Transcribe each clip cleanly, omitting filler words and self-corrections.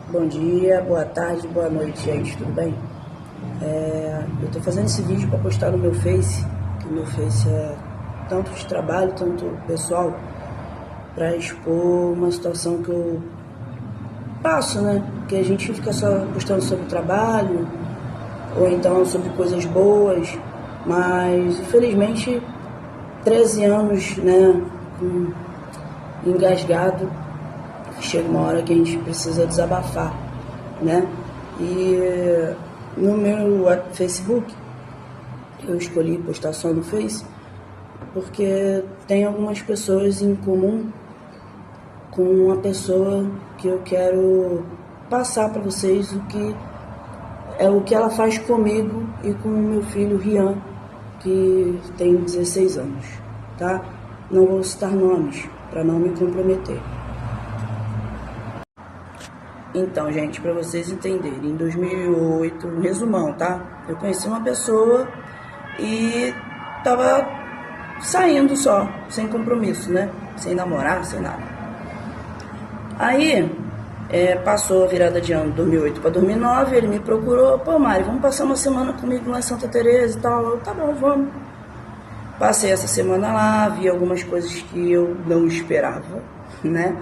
Bom dia, boa tarde, boa noite, gente, tudo bem? Eu tô fazendo esse vídeo para postar no meu Face, que o meu Face é tanto de trabalho, tanto pessoal, para expor uma situação que eu passo, né? Porque a gente fica só postando sobre o trabalho, ou então sobre coisas boas, mas infelizmente 13 anos, né, engasgado, chega uma hora que a gente precisa desabafar, né? E no meu Facebook, eu escolhi postar só no Face, porque tem algumas pessoas em comum com uma pessoa que eu quero passar para vocês o que ela faz comigo e com o meu filho Rian, que tem 16 anos, tá? Não vou citar nomes para não me comprometer. Então, gente, para vocês entenderem, em 2008, um resumão, tá? Eu conheci uma pessoa e tava saindo só, sem compromisso, né? Sem namorar, sem nada. Aí, passou a virada de ano, 2008 para 2009, ele me procurou, pô, Mari, vamos passar uma semana comigo lá em Santa Teresa e tal. Eu, tá bom, vamos. Passei essa semana lá, vi algumas coisas que eu não esperava, né?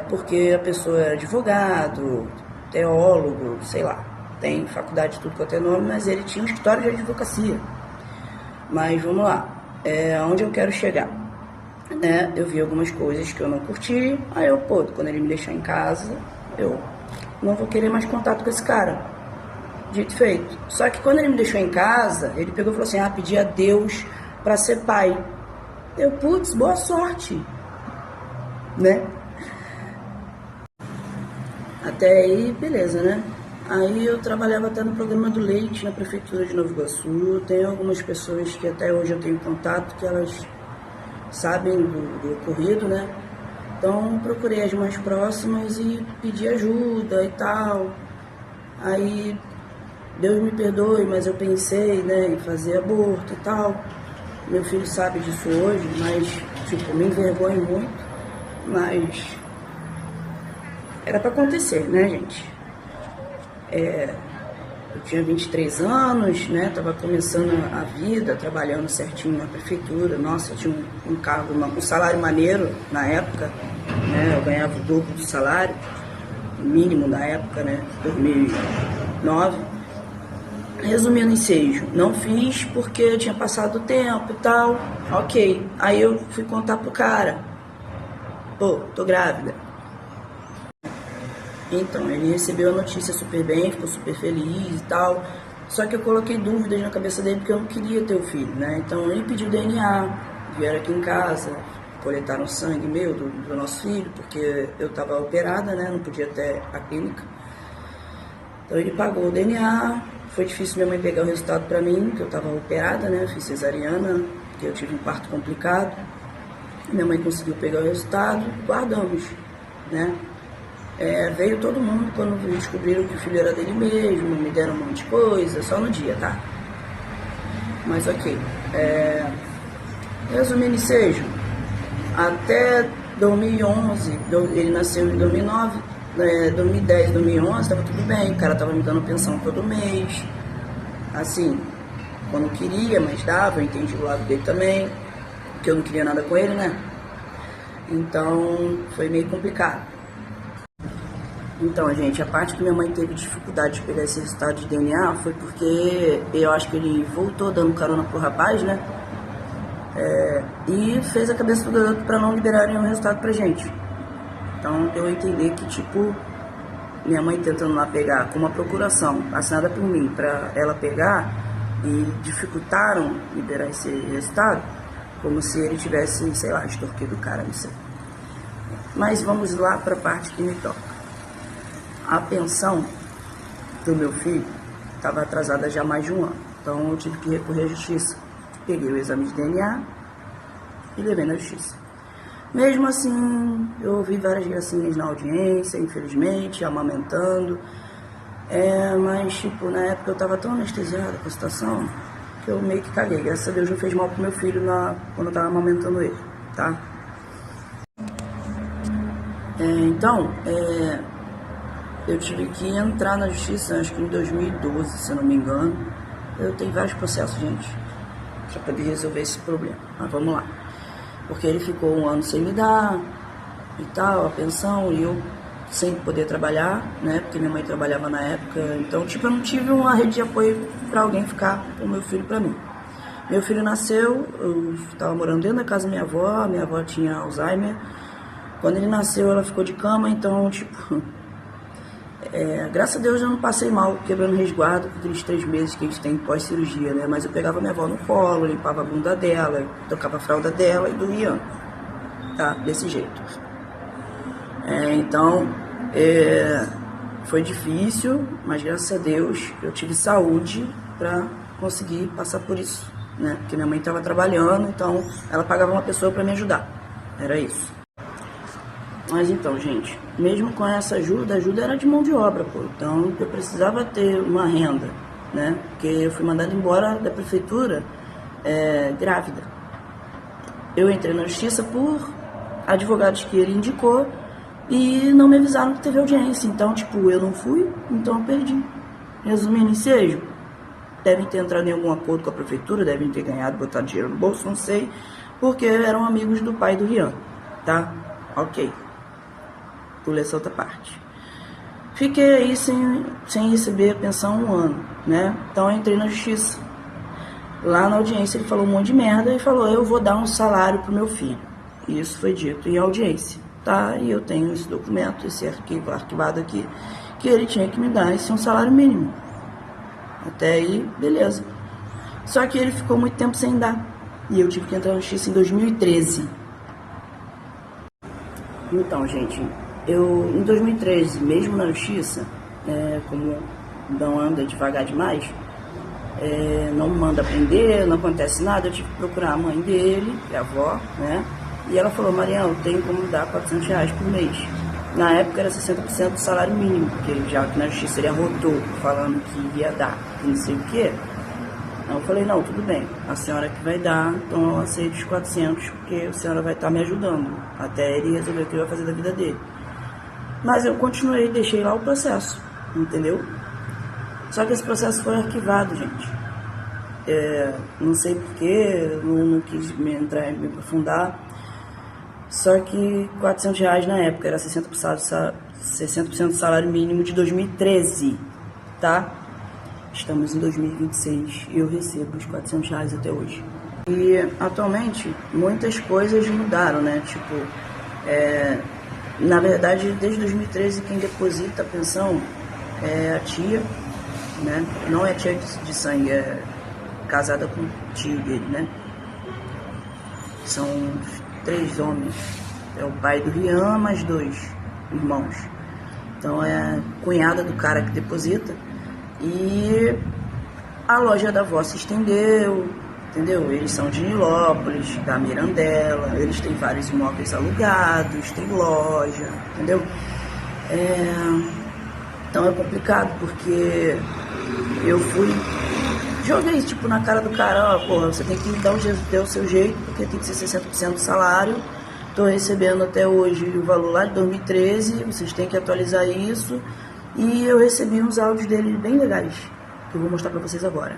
Porque a pessoa era advogado, teólogo, sei lá, tem faculdade de tudo quanto é nome, mas ele tinha um escritório de advocacia. Mas vamos lá, onde eu quero chegar? Eu vi algumas coisas que eu não curti, aí quando ele me deixar em casa, eu não vou querer mais contato com esse cara. Dito e feito. Só que quando ele me deixou em casa, ele pegou e falou assim, pedi a Deus para ser pai. Eu, putz, boa sorte, né? Até aí, beleza, né? Aí eu trabalhava até no programa do leite na prefeitura de Nova Iguaçu. Tem algumas pessoas que até hoje eu tenho contato, que elas sabem do ocorrido, né? Então procurei as mais próximas e pedi ajuda e tal. Aí, Deus me perdoe, mas eu pensei, né, em fazer aborto e tal. Meu filho sabe disso hoje, mas, me envergonho muito, mas era para acontecer, né, gente? Eu tinha 23 anos, né? Tava começando a vida, trabalhando certinho na prefeitura. Nossa, eu tinha um cargo, um salário maneiro na época, né? Eu ganhava o dobro do salário, mínimo na época, né? 2009. Resumindo o ensejo, não fiz porque tinha passado o tempo e tal. Ok. Aí eu fui contar pro cara. Pô, tô grávida. Então, ele recebeu a notícia super bem, ficou super feliz e tal. Só que eu coloquei dúvidas na cabeça dele porque eu não queria ter o filho, né? Então, ele pediu DNA, vieram aqui em casa, coletaram sangue meu, do nosso filho, porque eu estava operada, né? Não podia ter a clínica. Então, ele pagou o DNA. Foi difícil minha mãe pegar o resultado para mim, porque eu estava operada, né? Fiz cesariana, porque eu tive um parto complicado. Minha mãe conseguiu pegar o resultado, guardamos, né? Veio todo mundo quando descobriram que o filho era dele mesmo, me deram um monte de coisa, só no dia, tá? Mas ok. Resumindo, ensejo, até 2011, ele nasceu em 2009, 2010, 2011, tava tudo bem, o cara tava me dando pensão todo mês, assim, quando queria, mas dava, eu entendi o lado dele também, porque eu não queria nada com ele, né? Então, foi meio complicado. Então, gente, a parte que minha mãe teve dificuldade de pegar esse resultado de DNA foi porque eu acho que ele voltou dando carona pro rapaz, né? E fez a cabeça do garoto pra não liberarem o resultado pra gente. Então, eu entendi que, minha mãe tentando lá pegar com uma procuração assinada por mim pra ela pegar e dificultaram liberar esse resultado, como se ele tivesse, sei lá, extorquido o cara, não sei. Mas vamos lá pra parte que me toca. A pensão do meu filho estava atrasada já há mais de um ano, então eu tive que recorrer à justiça. Peguei o exame de DNA e levei na justiça. Mesmo assim, eu ouvi várias gracinhas na audiência, infelizmente, amamentando. Mas, na época eu estava tão anestesiada com a situação que eu meio que caguei. Graças a Deus não fez mal pro meu filho quando eu estava amamentando ele, tá? eu tive que entrar na justiça, acho que em 2012, se eu não me engano. Eu tenho vários processos, gente, para poder resolver esse problema. Mas vamos lá. Porque ele ficou 1 ano sem me dar e tal, a pensão, e eu sem poder trabalhar, né? Porque minha mãe trabalhava na época. Então, tipo, eu não tive uma rede de apoio para alguém ficar com o meu filho para mim. Meu filho nasceu, eu estava morando dentro da casa da minha avó tinha Alzheimer. Quando ele nasceu, ela ficou de cama, então, tipo, graças a Deus eu não passei mal quebrando resguardo por aqueles 3 meses que a gente tem pós-cirurgia, né? Mas eu pegava minha avó no colo, limpava a bunda dela, tocava a fralda dela e dormia, tá? Desse jeito. Então, foi difícil, mas graças a Deus eu tive saúde para conseguir passar por isso, né? Porque minha mãe estava trabalhando, então ela pagava uma pessoa para me ajudar, era isso. Mas então, gente, mesmo com essa ajuda, a ajuda era de mão de obra, pô. Então eu precisava ter uma renda, né? Porque eu fui mandada embora da prefeitura grávida. Eu entrei na justiça por advogados que ele indicou e não me avisaram que teve audiência. Então, tipo, eu não fui, então eu perdi. Resumindo, ensejo, devem ter entrado em algum acordo com a prefeitura, devem ter ganhado, botado dinheiro no bolso, não sei, porque eram amigos do pai do Rian, tá? Ok. Pulei essa outra parte. Fiquei aí sem receber a pensão 1 ano, né? Então eu entrei na justiça. Lá na audiência ele falou um monte de merda e falou, eu vou dar um salário pro meu filho. E isso foi dito em audiência, tá? E eu tenho esse documento, esse arquivado aqui, que ele tinha que me dar esse um salário mínimo. Até aí, beleza. Só que ele ficou muito tempo sem dar. E eu tive que entrar na justiça em 2013. Então, gente, eu em 2013, mesmo na justiça, como não anda devagar demais, não manda prender, não acontece nada, eu tive que procurar a mãe dele, a avó, né? E ela falou, Mariana, eu tenho como dar R$400 por mês. Na época era 60% do salário mínimo, porque já que na justiça ele arrotou, falando que ia dar, não sei o quê. Então eu falei, não, tudo bem, a senhora que vai dar, então eu aceito os 400, porque a senhora vai estar me ajudando, até ele resolver o que ele vai fazer da vida dele. Mas eu continuei, deixei lá o processo, entendeu? Só que esse processo foi arquivado, gente. Não sei porquê, não quis me aprofundar. Só que R$400 na época era 60% do salário mínimo de 2013, tá? Estamos em 2026 e eu recebo os R$400 até hoje. E atualmente muitas coisas mudaram, né? Tipo, na verdade, desde 2013 quem deposita a pensão é a tia, né? Não é tia de sangue, é casada com o tio dele, né? São 3 homens. É o pai do Rian, mais 2 irmãos. Então é a cunhada do cara que deposita. E a loja da avó se estendeu, entendeu? Eles são de Nilópolis, da Mirandela, eles têm vários imóveis alugados, tem loja, entendeu? Então é complicado, porque eu joguei tipo na cara do cara, ó, porra, você tem que dar o seu jeito, porque tem que ser 60% do salário. Tô recebendo até hoje o valor lá de 2013, vocês têm que atualizar isso. E eu recebi uns áudios dele bem legais, que eu vou mostrar pra vocês agora.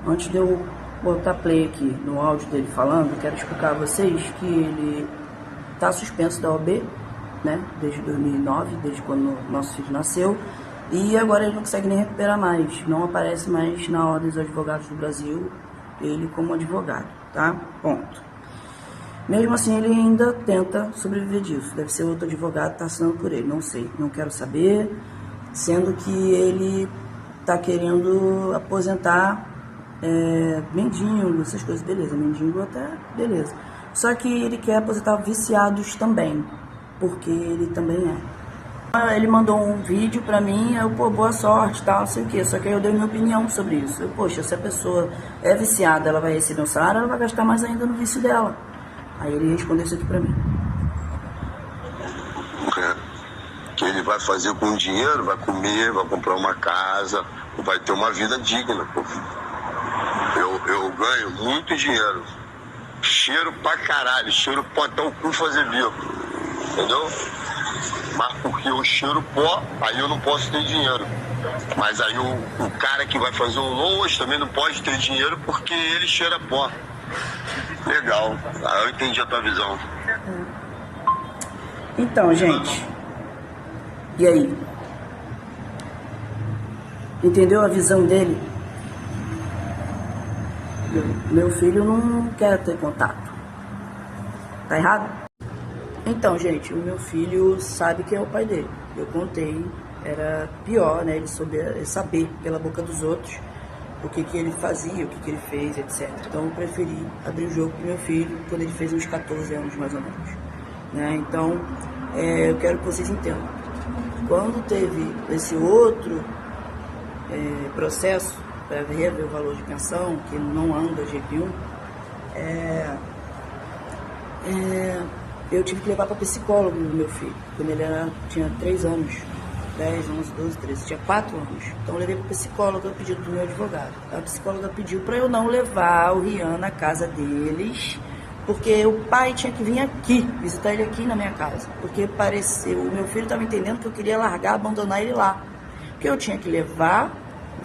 Antes de eu botar play aqui no áudio dele falando, quero explicar a vocês que ele tá suspenso da OAB, né, desde 2009, desde quando nosso filho nasceu, e agora ele não consegue nem recuperar mais, não aparece mais na Ordem dos Advogados do Brasil, ele como advogado, tá? Ponto. Mesmo assim, ele ainda tenta sobreviver disso. Deve ser outro advogado que está assinando por ele. Não sei, não quero saber. Sendo que ele está querendo aposentar mendigo, essas coisas, beleza. Mendigo até, beleza. Só que ele quer aposentar viciados também, porque ele também é. Ele mandou um vídeo pra mim, eu, pô, boa sorte, tal, não sei o que. Só que aí eu dei minha opinião sobre isso. Eu, poxa, se a pessoa é viciada, ela vai receber um salário, ela vai gastar mais ainda no vício dela. Aí ele respondeu isso aqui pra mim. Que ele vai fazer com dinheiro, vai comer, vai comprar uma casa, vai ter uma vida digna. Eu ganho muito dinheiro. Cheiro pra caralho, cheiro pra até o cu fazer bico. Entendeu? Mas porque eu cheiro pó, aí eu não posso ter dinheiro. Mas aí o cara que vai fazer o Loas também não pode ter dinheiro porque ele cheira pó. Legal, aí eu entendi a tua visão. Então, gente, e aí? Entendeu a visão dele? Meu filho não quer ter contato. Tá errado? Então, gente, o meu filho sabe quem é o pai dele. Eu contei, era pior, né? Ele saber pela boca dos outros o que ele fazia, o que ele fez, etc. Então eu preferi abrir o jogo pro meu filho quando ele fez uns 14 anos, mais ou menos. Né? Então, eu quero que vocês entendam. Quando teve esse outro processo para rever o valor de pensão, que não anda de jeito nenhum, eu tive que levar para psicólogo o meu filho, quando ele tinha 3 anos, 10, 11, 12, 13, tinha 4 anos. Então eu levei para psicóloga a pedido do meu advogado. A psicóloga pediu para eu não levar o Rian na casa deles, porque o pai tinha que vir aqui, visitar ele aqui na minha casa, porque pareceu, o meu filho estava entendendo que eu queria largar, abandonar ele lá, porque eu tinha que levar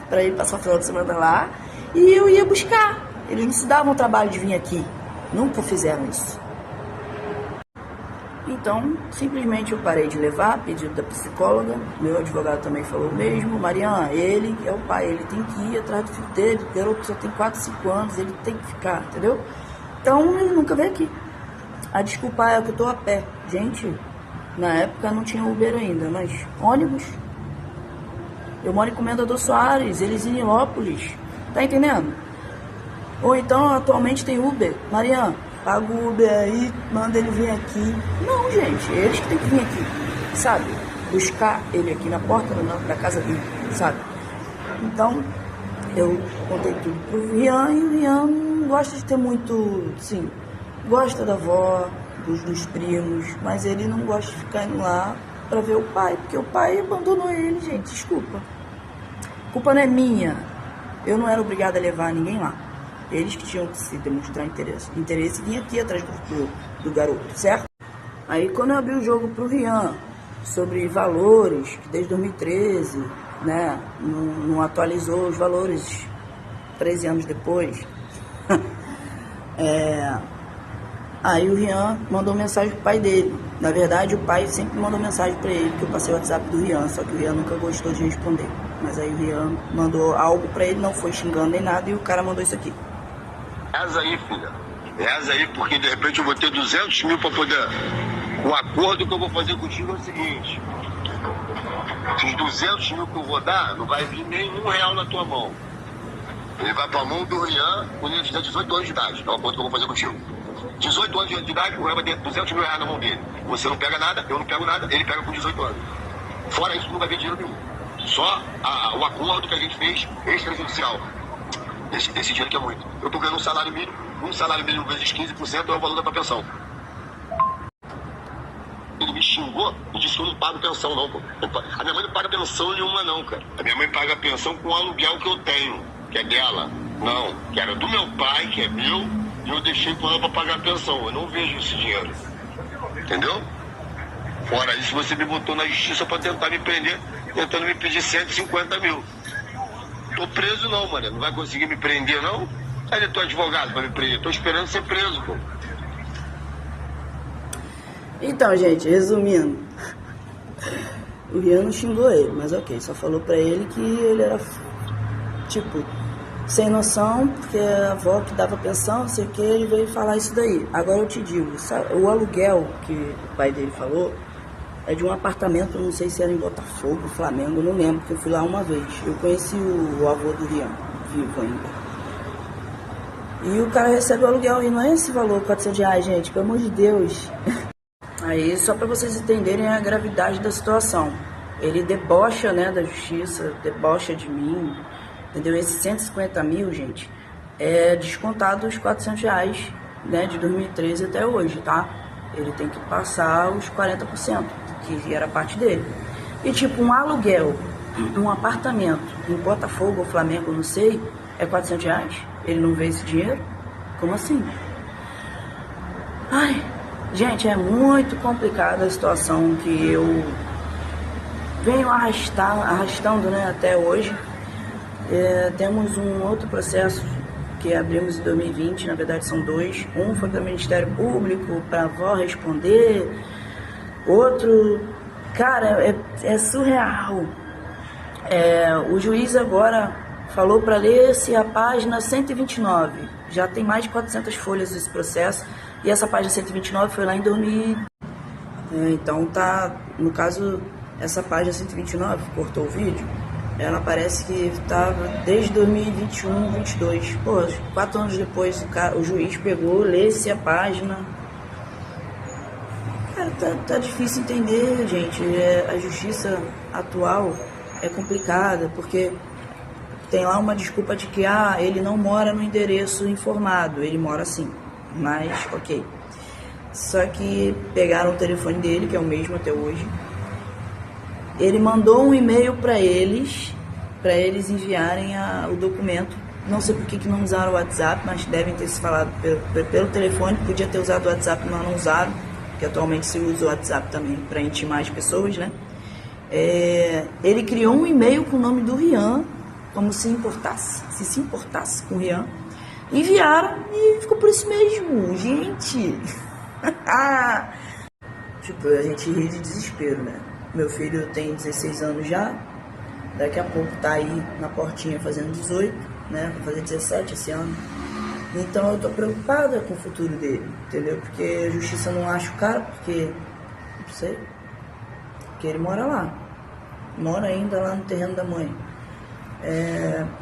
para ele passar o final de semana lá, e eu ia buscar. Eles não se davam o trabalho de vir aqui, nunca fizeram isso. Então, simplesmente eu parei de levar, pedido da psicóloga, meu advogado também falou o mesmo. Mariana, ele é o pai, ele tem que ir atrás do filho dele, o garoto só tem 4, 5 anos, ele tem que ficar, entendeu? Então, ele nunca veio aqui. A desculpa é que eu tô a pé. Gente, na época não tinha Uber ainda, mas ônibus. Eu moro em Comendador Soares, eles em Nilópolis, tá entendendo? Ou então, atualmente tem Uber. Mariana, paga o Uber aí, manda ele vir aqui. Não, gente, eles que tem que vir aqui, sabe? Buscar ele aqui na porta da casa dele, sabe? Então, eu contei tudo pro Rian, e o Rian não gosta de ter muito, sim, gosta da avó, dos primos, mas ele não gosta de ficar indo lá pra ver o pai, porque o pai abandonou ele, gente, desculpa. A culpa não é minha, eu não era obrigada a levar ninguém lá. Eles que tinham que se demonstrar interesse vinha aqui atrás do garoto, certo? Aí quando eu abri o jogo pro Rian sobre valores, que desde 2013, né, não atualizou os valores 13 anos depois, aí o Rian mandou mensagem pro pai dele. Na verdade, o pai sempre mandou mensagem para ele, que eu passei o WhatsApp do Rian, só que o Rian nunca gostou de responder. Mas aí o Rian mandou algo para ele, não foi xingando nem nada, e o cara mandou isso aqui. Reza aí, filha. Reza aí, porque de repente eu vou ter 200 mil para poder... O acordo que eu vou fazer contigo é o seguinte: os 200 mil que eu vou dar, não vai vir nem R$1 na tua mão. Ele vai pra mão do Rian quando ele fizer 18 anos de idade. É o acordo que eu vou fazer contigo. 18 anos de idade, o Rian vai ter 200 mil reais na mão dele. Você não pega nada, eu não pego nada, ele pega com 18 anos. Fora isso, não vai vir dinheiro nenhum. Só o acordo que a gente fez extrajudicial. Esse dinheiro que é muito. Eu tô ganhando um salário mínimo vezes 15% é o valor da tua pensão. Ele me xingou e disse que eu não pago pensão, não, pô. A minha mãe não paga pensão nenhuma, não, cara. A minha mãe paga pensão com o aluguel que eu tenho, que é dela. Não, que era do meu pai, que é meu, e eu deixei com ela pra pagar a pensão. Eu não vejo esse dinheiro. Entendeu? Fora isso, você me botou na justiça pra tentar me prender, tentando me pedir 150 mil. Tô preso não, mano. Não vai conseguir me prender, não? Aí eu tô advogado pra me prender. Tô esperando ser preso, pô. Então, gente, resumindo, o Rian não xingou ele, mas ok, só falou pra ele que ele era, tipo, sem noção, porque a avó que dava pensão, não sei o que, ele veio falar isso daí. Agora eu te digo, sabe, o aluguel que o pai dele falou é de um apartamento, não sei se era em Botafogo, Flamengo, não lembro, porque eu fui lá uma vez. Eu conheci o avô do Rian, vivo ainda. E o cara recebe o aluguel, e não é esse valor, R$400, gente, pelo amor de Deus. Aí, só para vocês entenderem a gravidade da situação. Ele debocha, né, da justiça, debocha de mim, entendeu? Esses 150 mil, gente, é descontado os R$400, né, de 2013 até hoje, tá? Ele tem que passar os 40%, que era parte dele. E tipo, um aluguel, um apartamento em Botafogo ou Flamengo, não sei, é R$400? Ele não vê esse dinheiro? Como assim? Ai, Gente, é muito complicada a situação que eu venho arrastando, né, até hoje. Temos um outro processo que abrimos em 2020, na verdade são dois. Um foi para o Ministério Público, para a avó responder. Outro, cara, é surreal. O juiz agora falou para ler-se a página 129. Já tem mais de 400 folhas esse processo. E essa página 129 foi lá em 2000. Então tá, no caso, essa página 129, cortou o vídeo, ela parece que estava desde 2021, 22. Pô, 4 anos depois o juiz pegou, lê-se a página. Cara, tá difícil entender, gente. A justiça atual é complicada, porque tem lá uma desculpa de que ele não mora no endereço informado. Ele mora sim, mas ok. Só que pegaram o telefone dele, que é o mesmo até hoje. Ele mandou um e-mail para eles enviarem o documento. Não sei por que não usaram o WhatsApp, mas devem ter se falado pelo telefone. Podia ter usado o WhatsApp, mas não usaram, porque atualmente se usa o WhatsApp também para intimar as pessoas, né? Ele criou um e-mail com o nome do Rian, como se importasse com o Rian. Enviaram e ficou por isso mesmo, gente. Tipo, a gente ri de desespero, né? Meu filho tem 16 anos já, daqui a pouco tá aí na portinha fazendo 18, né? Vai fazer 17 esse ano. Então eu tô preocupada com o futuro dele, entendeu? Porque a justiça não acha o cara, porque, não sei, porque ele mora lá. Mora ainda lá no terreno da mãe.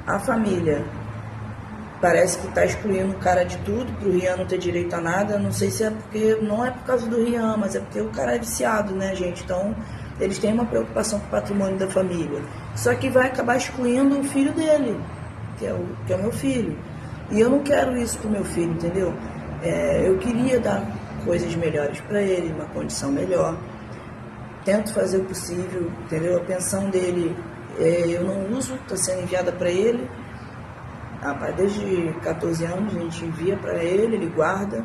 A família parece que está excluindo o cara de tudo, para o Rian não ter direito a nada. Não sei se é porque, não é por causa do Rian, mas é porque o cara é viciado, né, gente? Então eles têm uma preocupação com o patrimônio da família. Só que vai acabar excluindo o filho dele, que é o meu filho. E eu não quero isso pro meu filho, entendeu? Eu queria dar coisas melhores para ele, uma condição melhor. Tento fazer o possível, entendeu? A pensão dele eu não uso, está sendo enviada para ele. Desde 14 anos a gente envia para ele guarda,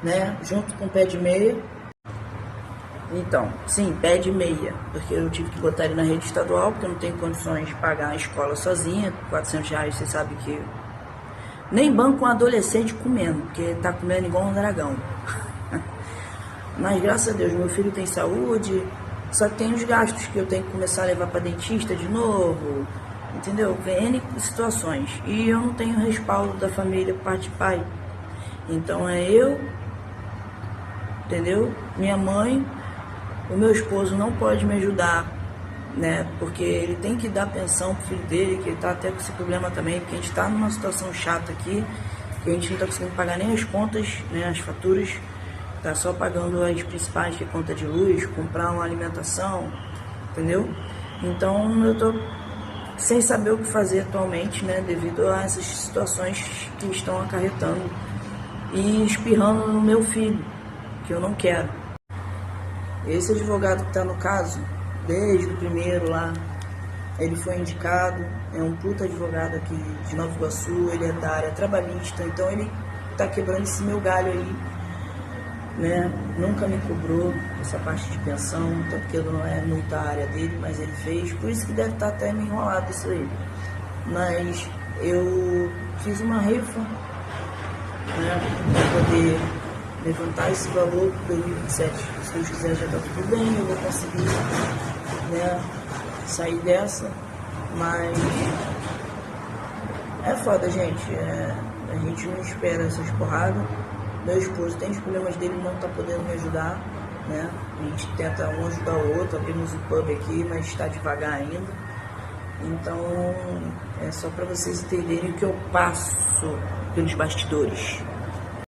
né? Junto com o pé de meia. Então, sim, pé de meia, porque eu tive que botar ele na rede estadual, porque eu não tenho condições de pagar a escola sozinha. R$400, você sabe que nem banco um adolescente comendo, porque tá comendo igual um dragão. Mas graças a Deus, meu filho tem saúde, só que tem os gastos que eu tenho que começar a levar para dentista de novo, entendeu? N situações. E eu não tenho respaldo da família por parte de pai. Então eu, entendeu? Minha mãe, o meu esposo não pode me ajudar, né? Porque ele tem que dar pensão pro filho dele, que ele tá até com esse problema também, porque a gente tá numa situação chata aqui, que a gente não tá conseguindo pagar nem as contas, né? As faturas, tá só pagando as principais, que é conta de luz, comprar uma alimentação, entendeu? Então eu tô sem saber o que fazer atualmente, né? Devido a essas situações que estão acarretando e espirrando no meu filho, que eu não quero. Esse advogado que está no caso, desde o primeiro lá, ele foi indicado, é um puta advogado aqui de Nova Iguaçu, ele é da área trabalhista, então ele tá quebrando esse meu galho aí, né? Nunca me cobrou essa parte de pensão, até porque não é muita área dele, mas ele fez, por isso que deve estar até me enrolado isso aí. Mas eu fiz uma rifa, né, para poder levantar esse valor para 2027. Se Deus quiser, já está tudo bem, eu vou conseguir, né, sair dessa. Mas é foda, gente. A gente não espera essas porradas. Meu esposo tem os problemas dele, não está podendo me ajudar, né? A gente tenta um ajudar o outro, abrimos um pub aqui, mas está devagar ainda. Então é só para vocês entenderem o que eu passo pelos bastidores.